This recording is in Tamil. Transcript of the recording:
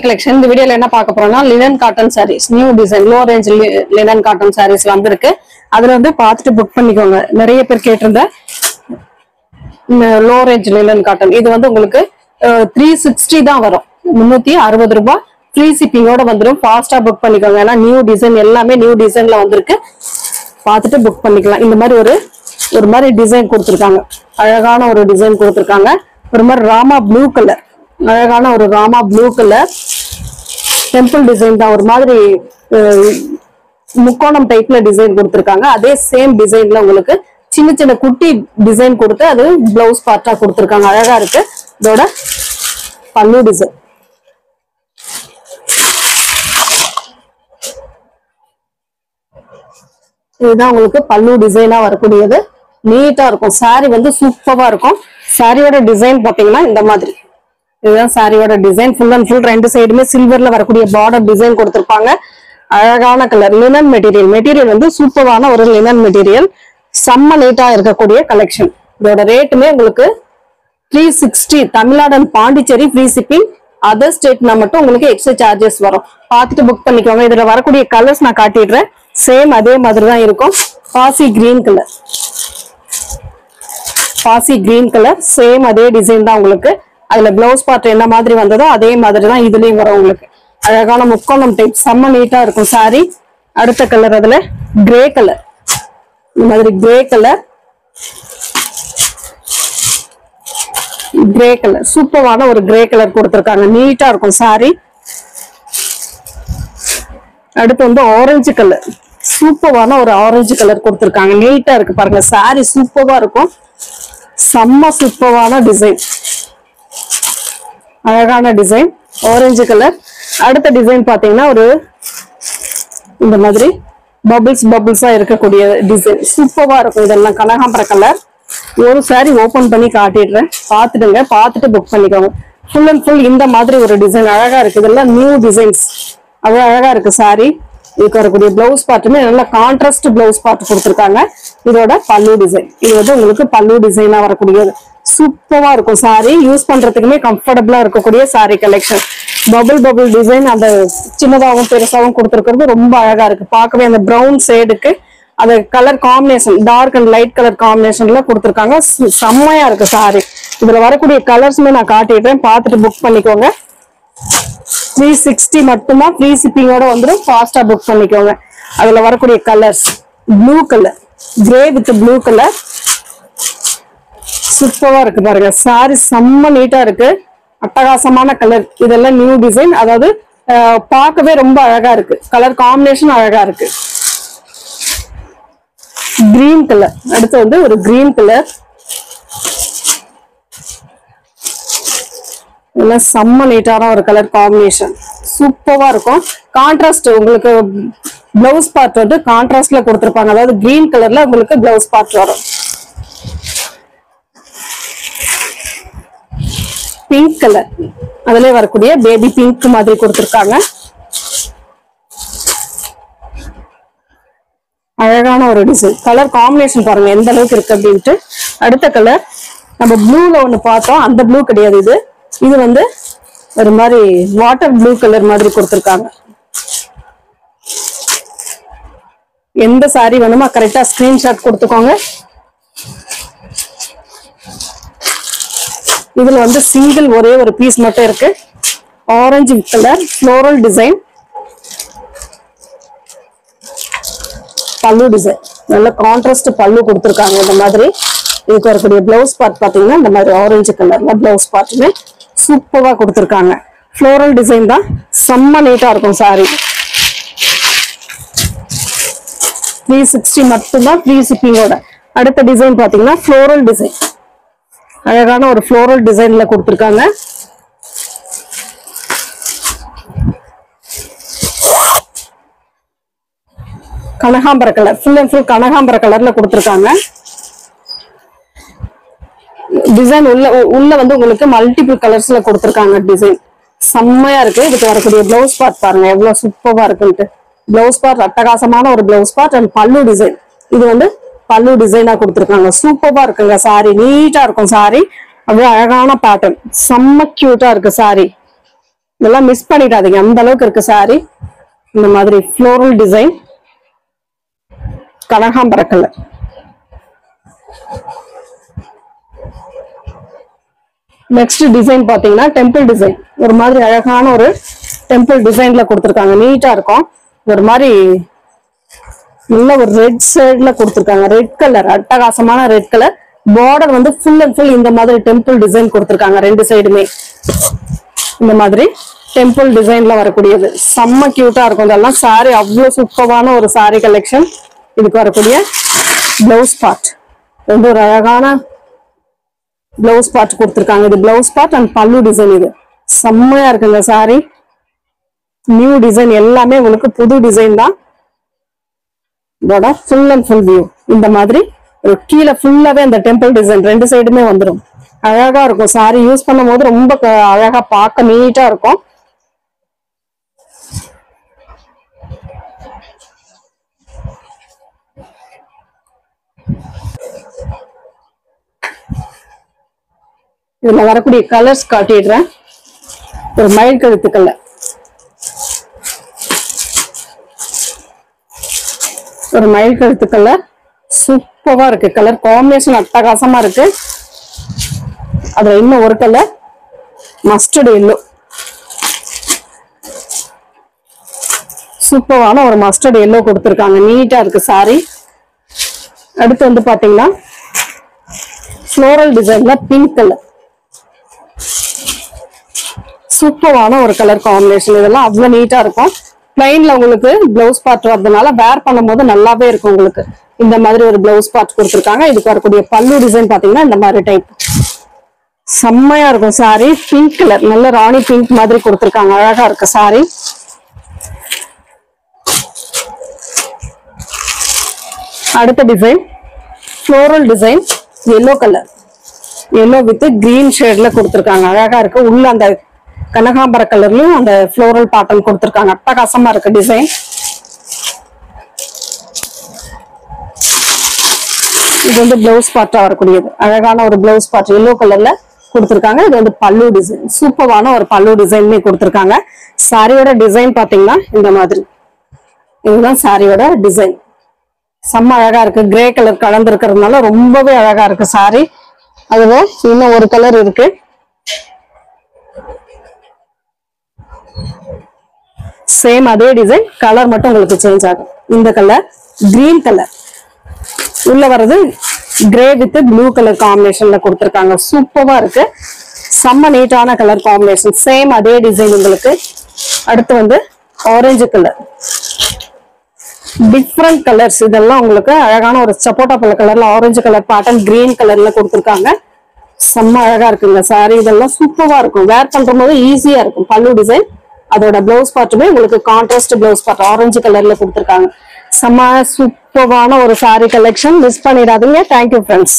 கலெக்ஷன் இந்த வீடியோல என்ன பார்க்க போறோம்னா linen cotton saris new design low range linen cotton saris வந்திருக்கு. அதுல வந்து பார்த்துட்டு புக் பண்ணிக்கோங்க. நிறைய பேர் கேட்டிருந்த லோ ரேஞ்ச் லினன் காட்டன் இது வந்து உங்களுக்கு 360 தான் வரும். 360 ரூபாய் ஃப்ரீ ஷிப்பிங்கோட வந்துடும். ஃபாஸ்டா புக் பண்ணிக்கோங்க. ஏன்னா நியூ டிசைன் எல்லாமே நியூ டிசைன்ல வந்திருக்கு. பார்த்துட்டு புக் பண்ணிக்கலாம். இந்த மாதிரி ஒரு மாதிரி டிசைன் கொடுத்துருக்காங்க. அழகான ஒரு டிசைன் கொடுத்துருக்காங்க. ஒரு மாதிரி ராமா ப்ளூ கலர், அழகான ஒரு Rama blue colour temple design தான். ஒரு மாதிரி முக்கோணம் டைப்ல டிசைன் கொடுத்துருக்காங்க. அதே சேம் டிசைன்ல உங்களுக்கு சின்ன சின்ன குட்டி டிசைன் கொடுத்து அது பிளவுஸ் பார்ட்டா கொடுத்துருக்காங்க. அழகா இருக்கு. இதோட பல்லு டிசைன் இதுதான் உங்களுக்கு பல்லு டிசைனா வரக்கூடியது. நீட்டா இருக்கும். சாரி வந்து சூப்பரா இருக்கும். சாரியோட டிசைன் பாத்தீங்கன்னா இந்த மாதிரி இதுதான் சாரியோட டிசைன். ஃபுல் அண்ட் ஃபுல் ரெண்டு சைடுமே சில்வர்ல வரக்கூடிய பார்டர் டிசைன் கொடுத்திருப்பாங்க. அழகான கலர் லினன் மெட்டீரியல் வந்து சூப்பரான ஒரு லினன் மெட்டீரியல். செம்ம நீட்டா இருக்கக்கூடிய கலெக்ஷன். இதோட ரேட்டுமே உங்களுக்கு 360. Tamil Nadu and Pondicherry free shipping. Other ஸ்டேட்னா மட்டும் உங்களுக்கு எக்ஸ்ட்ரா சார்ஜஸ் வரும். பார்த்துட்டு புக் பண்ணிக்கோங்க. இதுல வரக்கூடிய கலர்ஸ் நான் காட்டிடுறேன். சேம் அதே மாதிரி தான் இருக்கும். பாசி கிரீன் கலர் சேம் அதே டிசைன் தான் உங்களுக்கு. அதுல பிளவுஸ் பார்ட் என்ன மாதிரி வந்ததோ அதே மாதிரி தான் இதுலயும் வரும் உங்களுக்கு. அழகான முக்கோணம் டைப் செம்ம நீட்டா இருக்கும் சாரி. அடுத்த கலர் அதுல கிரே கலர். இந்த மாதிரி கிரே கலர் சூப்பரான ஒரு கிரே கலர் கொடுத்திருக்காங்க. நீட்டா இருக்கும் சாரி. அடுத்து வந்து ஆரஞ்சு கலர், சூப்பரான ஒரு ஆரஞ்சு கலர் கொடுத்திருக்காங்க. நீட்டா இருக்கு பாருங்க. சாரி சூப்பரா இருக்கும். செம்ம சூப்பரான டிசைன், அழகான டிசைன் ஆரஞ்சு கலர். அடுத்த டிசைன் பாத்தீங்கன்னா ஒரு இந்த மாதிரி பபிள்ஸா இருக்கக்கூடிய டிசைன் சூப்பரா இருக்கும். இதெல்லாம் கனகாம்பர கலர். ஒரு சாரி ஓபன் பண்ணி காட்டிடுறேன். பார்த்துடுங்க. பார்த்துட்டு புக் பண்ணிக்கோங்க. ஃபுல் அண்ட் ஃபுல் இந்த மாதிரி ஒரு டிசைன் அழகா இருக்கு. இதெல்லாம் நியூ டிசைன்ஸ். அவ்வளவு அழகா இருக்கு சாரி. இதுக்கு வரக்கூடிய பிளவுஸ் பார்ட்டுமே நல்ல கான்ட்ராஸ்ட் பிளவுஸ் பார்ட் கொடுத்துருக்காங்க. இதோட பல்லு டிசைன் இது வந்து உங்களுக்கு பல்லு டிசைனா வரக்கூடியது. சூப்பரா இருக்கும் சாரி. யூஸ் பண்றதுக்குமே கம்ஃபர்டபுளா இருக்கக்கூடிய சாரி கலெக்ஷன். பபிள் டிசைன் அந்த சின்னதாகவும் பெருசாகவும் கொடுத்துருக்கிறது ரொம்ப அழகா இருக்கு. பார்க்கவே அந்த பிரவுன் ஷேடுக்கு அந்த colour combination dark and light colour காம்பினேஷன்ல கொடுத்துருக்காங்க. செம்மையா இருக்கு சாரி. இதுல வரக்கூடிய கலர்ஸுமே நான் காட்டிடுறேன். பார்த்துட்டு புக் பண்ணிக்கோங்க. 360 மட்டும்தான் ஃப்ரீ ஷிப்பிங்கோட வந்துடும். ஃபாஸ்டா புக் பண்ணிக்கோங்க. அதுல வரக்கூடிய colours blue colour, grey with blue colour சூப்பரா இருக்கு பாருங்க. சாரி செம்ம நீட்டா இருக்கு. அட்டகாசமான கலர். இதெல்லாம் நியூ டிசைன். அதாவது பார்க்கவே ரொம்ப அழகா இருக்கு. கலர் காம்பினேஷன் அழகா இருக்கு. Green colour. அடுத்து வந்து ஒரு கிரீன் கலர். இதெல்லாம் செம்ம நீட்டான ஒரு கலர் காம்பினேஷன். சூப்பரா இருக்கும். கான்ட்ராஸ்ட் உங்களுக்கு பிளவுஸ் பார்ட் வந்து கான்ட்ராஸ்ட்ல கொடுத்திருப்பாங்க. அதாவது கிரீன் கலர்ல உங்களுக்கு பிளவுஸ் பார்ட் வரும். Pink colour. அதுல வரக்கூடிய பேபி பிங்க் மாதிரி கொடுத்திருக்காங்க. அழகான ஒரு டிசைன். கலர் காம்பினேஷன் பாருங்க எந்த அளவுக்கு இருக்கு அப்படின்ட்டு. அடுத்த கலர் நம்ம ப்ளூல ஒண்ணு பார்த்தோம். அந்த ப்ளூ கிடையாது இது. இது வந்து ஒரு மாதிரி வாட்டர் ப்ளூ கலர் மாதிரி கொடுத்திருக்காங்க. எந்த சாரி வேணுமோ கரெக்டா ஸ்கிரீன்ஷாட் கொடுத்துக்கோங்க. இதுல வந்து சிங்கிள் ஒரே ஒரு பீஸ் மட்டும் இருக்கு. Orange colour floral design. பல்லு டிசைன் நல்ல கான்ட்ராஸ்ட் பல்லு கொடுத்திருக்காங்க. இந்த மாதிரி இதுக்கு வரக்கூடிய பிளவுஸ் பார்ட் பாத்தீங்கன்னா இந்த மாதிரி ஆரஞ்சு கலர்ல பிளவுஸ் பார்ட்டுமே சூப்பரா கொடுத்திருக்காங்க. ஃப்ளோரல் டிசைன் தான். செம்ம நீட்டா இருக்கும் சாரி. 360 மட்டும்தான் ஃப்ரீ ஷிப்பிங்கோட. அடுத்த டிசைன் பாத்தீங்கன்னா ஃப்ளோரல் டிசைன். அழகான ஒரு ஃப்ளோரல் டிசைன்ல கொடுத்திருக்காங்க. கனகாம்பர கலர். ஃபுல் அண்ட் ஃபுல் கனகாம்பர கலர்ல கொடுத்திருக்காங்க. டிசைன் உள்ள வந்து உங்களுக்கு மல்டிபிள் கலர்ஸ்ல கொடுத்திருக்காங்க. டிசைன் செம்மையா இருக்கு. இதுக்கு வரக்கூடிய பிளவுஸ் பார்ட் பாருங்க எவ்வளவு சூப்பரா இருக்குன்ட்டு. பிளவுஸ் பார்ட் அட்டகாசமான ஒரு பிளவுஸ் பார்ட் அண்ட் பல்லு டிசைன். இது வந்து பல்லு டிசைனா கொடுத்திருக்காங்க. சூப்பரா இருக்குங்க சாரி. நீட்டா இருக்கும் சாரி. அப்படியே அழகான பேட்டர்ன். செம்ம கியூட்டா இருக்கு சாரி. இதெல்லாம் மிஸ் பண்ணிடாதீங்க, அந்த அளவுக்கு இருக்கு saree. இந்த மாதிரி ஃப்ளோரல் டிசைன், கனகாம்பர கலர். நெக்ஸ்ட் டிசைன் பாத்தீங்கன்னா டெம்பிள் டிசைன். ஒரு மாதிரி அழகான ஒரு டெம்பிள் டிசைன்ல கொடுத்துருக்காங்க. நீட்டா இருக்கும். ஒரு மாதிரி நல்ல ஒரு ரெட் ஷேட்ல கொடுத்துருக்காங்க. ரெட் கலர், அட்டகாசமான ரெட் கலர். பார்டர் வந்து ஃபுல் அண்ட் ஃபுல் இந்த மாதிரி டெம்பிள் டிசைன் கொடுத்துருக்காங்க. ரெண்டு சைடுமே இந்த மாதிரி டெம்பிள் டிசைன்ல வரக்கூடியது. செம்ம கியூட்டா இருக்கும். இதெல்லாம் சாரி அவ்வளவு சூப்பரான ஒரு சாரி கலெக்ஷன். இதுக்கு வரக்கூடிய பிளவுஸ் பார்ட் வந்து ஒரு அழகான பிளவுஸ் பார்ட் கொடுத்துருக்காங்க. இது பிளவுஸ் பார்ட் அண்ட் பல்லு டிசைன். இது செம்மையா இருக்குங்க சாரி. நியூ டிசைன் எல்லாமே உங்களுக்கு புது டிசைன் தான். இதோட ஃபுல் அண்ட் ஃபுல் வியூ இந்த மாதிரி கீழே ஃபுல்லாவே அந்த டெம்பிள் டிசைன் ரெண்டு சைடுமே வந்துடும். அழகா இருக்கும். சாரி யூஸ் பண்ணும் போது ரொம்ப அழகா பார்க்க நீட்டா இருக்கும். இதுல வரக்கூடிய கலர்ஸ் காட்டிடுறேன். ஒரு மயில் கழுத்து கலர், ஒரு மயில் கழுத்து கலர் சூப்பரா இருக்கு. கலர் காம்பினேஷன் அட்டகாசமா இருக்கு. அதுல இன்னும் ஒரு கலர் மஸ்டர்ட் எல்லோ, சூப்பரான ஒரு மஸ்டர்ட் எல்லோ கொடுத்துருக்காங்க. நீட்டா இருக்கு சாரி. அடுத்து வந்து பாத்தீங்கன்னா ஃப்ளோரல் டிசைன்ல பிங்க் கலர், சூப்பரான ஒரு கலர் காம்பினேஷன். இதெல்லாம் அவ்வளவு நீட்டா இருக்கும். பிளைன்ல உங்களுக்கு பிளவுஸ் பார்ட் வரதுனால வேர் பண்ணும் போது நல்லாவே இருக்கும். உங்களுக்கு இந்த மாதிரி ஒரு பிளவுஸ் பார்ட் கொடுத்துருக்காங்க. இதுக்கு வரக்கூடிய பல்லு டிசைன் பாத்தீங்கன்னா இந்த மாதிரி டைப் செம்மையா இருக்கும். சாரி பிங்க் கலர், நல்ல ராணி பிங்க் மாதிரி கொடுத்துருக்காங்க. அழகா இருக்கு சாரி. அடுத்த design floral design, yellow colour, yellow with green ஷேட்ல கொடுத்துருக்காங்க. அழகா இருக்கு. உள்ள அந்த கனகாம்பர கலர்லயும் அந்த ஃப்ளோரல் பேட்டர்ன் கொடுத்துருக்காங்க. அட்டகாசமா இருக்கு டிசைன். இது வந்து பிளவுஸ் பார்ட்டா வரக்கூடியது. அழகான ஒரு பிளவுஸ் பார்ட் எல்லோ கலர்ல கொடுத்துருக்காங்க. இது வந்து பல்லு டிசைன், சூப்பரான ஒரு பல்லு டிசைன் கொடுத்துருக்காங்க. சாரியோட டிசைன் பாத்தீங்கன்னா இந்த மாதிரி, இதுதான் சாரியோட டிசைன். செம்ம அழகா இருக்கு. கிரே கலர் கலந்து இருக்கிறதுனால ரொம்பவே அழகா இருக்கு சாரி. அதுல இன்னும் ஒரு கலர் இருக்கு. சேம் அதே டிசைன், கலர் மட்டும் உங்களுக்கு சேஞ்ச் ஆகும். இந்த கலர் கிரீன் கலர், உள்ள வர்றது கிரே வித் ப்ளூ கலர் காம்பினேஷன்ல கொடுத்துருக்காங்க. சூப்பரா இருக்கு. செம்ம நீட்டான கலர் காம்பினேஷன். சேம் அதே டிசைன் உங்களுக்கு. அடுத்து வந்து ஆரஞ்சு கலர், டிஃப்ரெண்ட் கலர்ஸ். இதெல்லாம் உங்களுக்கு அழகான ஒரு சப்போட்டா பழ கலர்ல ஆரஞ்சு கலர் பேட்டர்ன் கிரீன் கலர்ல கொடுத்துருக்காங்க. செம்ம அழகா இருக்குங்க சாரி. இதெல்லாம் சூப்பரா இருக்கும். வேர் பண்ற போது ஈஸியா இருக்கும். பல்லு டிசைன், அதோட பிளவுஸ் பார்ட்டுமே உங்களுக்கு கான்ட்ராஸ்ட் பிளவுஸ் பார்ட் ஆரஞ்சு கலர்ல கொடுத்துருக்காங்க. செம்ம சூப்பரான ஒரு சாரி கலெக்ஷன். மிஸ் பண்ணிடாதீங்க. Thank you friends.